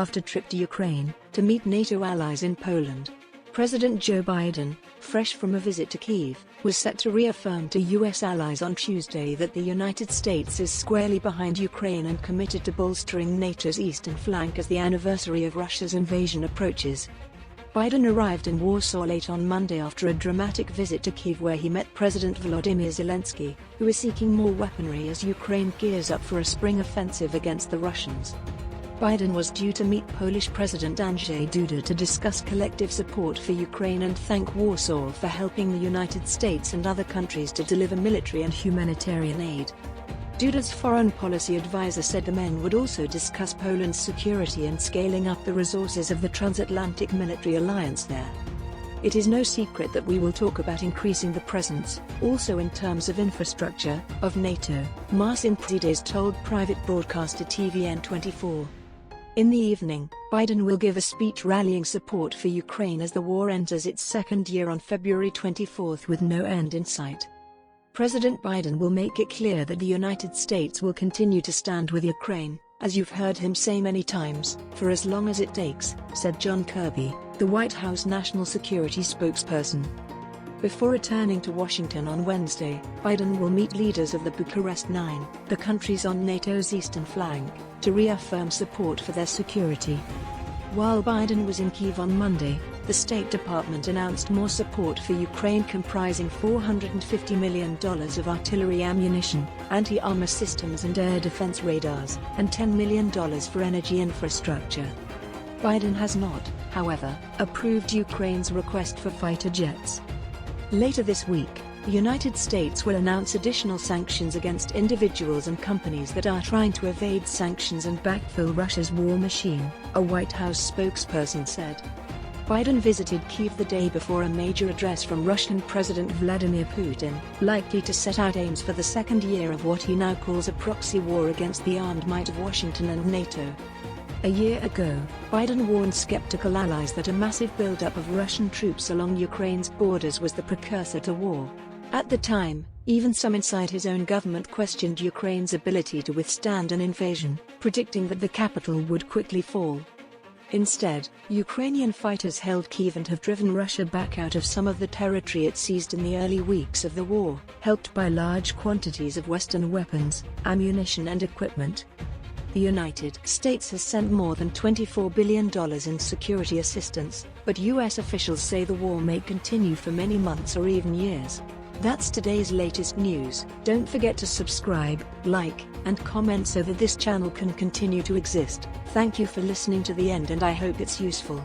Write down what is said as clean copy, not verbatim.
after trip to Ukraine, to meet NATO allies in Poland. President Joe Biden, fresh from a visit to Kyiv, was set to reaffirm to U.S. allies on Tuesday that the United States is squarely behind Ukraine and committed to bolstering NATO's eastern flank as the anniversary of Russia's invasion approaches. Biden arrived in Warsaw late on Monday after a dramatic visit to Kyiv where he met President Volodymyr Zelensky, who is seeking more weaponry as Ukraine gears up for a spring offensive against the Russians. Biden was due to meet Polish President Andrzej Duda to discuss collective support for Ukraine and thank Warsaw for helping the United States and other countries to deliver military and humanitarian aid. Duda's foreign policy advisor said the men would also discuss Poland's security and scaling up the resources of the transatlantic military alliance there. It is no secret that we will talk about increasing the presence, also in terms of infrastructure, of NATO, Marcin Prydaz told private broadcaster TVN24. In the evening, Biden will give a speech rallying support for Ukraine as the war enters its second year on February 24 with no end in sight. President Biden will make it clear that the United States will continue to stand with Ukraine, as you've heard him say many times, for as long as it takes, said John Kirby, the White House national security spokesperson. Before returning to Washington on Wednesday, Biden will meet leaders of the Bucharest Nine, the countries on NATO's eastern flank, to reaffirm support for their security. While Biden was in Kyiv on Monday, the State Department announced more support for Ukraine comprising $450 million of artillery ammunition, anti-armor systems and air defense radars, and $10 million for energy infrastructure. Biden has not, however, approved Ukraine's request for fighter jets. Later this week, the United States will announce additional sanctions against individuals and companies that are trying to evade sanctions and backfill Russia's war machine, a White House spokesperson said. Biden visited Kyiv the day before a major address from Russian President Vladimir Putin, likely to set out aims for the second year of what he now calls a proxy war against the armed might of Washington and NATO. A year ago, Biden warned skeptical allies that a massive buildup of Russian troops along Ukraine's borders was the precursor to war. At the time, even some inside his own government questioned Ukraine's ability to withstand an invasion, predicting that the capital would quickly fall. Instead, Ukrainian fighters held Kyiv and have driven Russia back out of some of the territory it seized in the early weeks of the war, helped by large quantities of Western weapons, ammunition and equipment. The United States has sent more than $24 billion in security assistance, but U.S. officials say the war may continue for many months or even years. That's today's latest news. Don't forget to subscribe, like, and comment so that this channel can continue to exist. Thank you for listening to the end and I hope it's useful.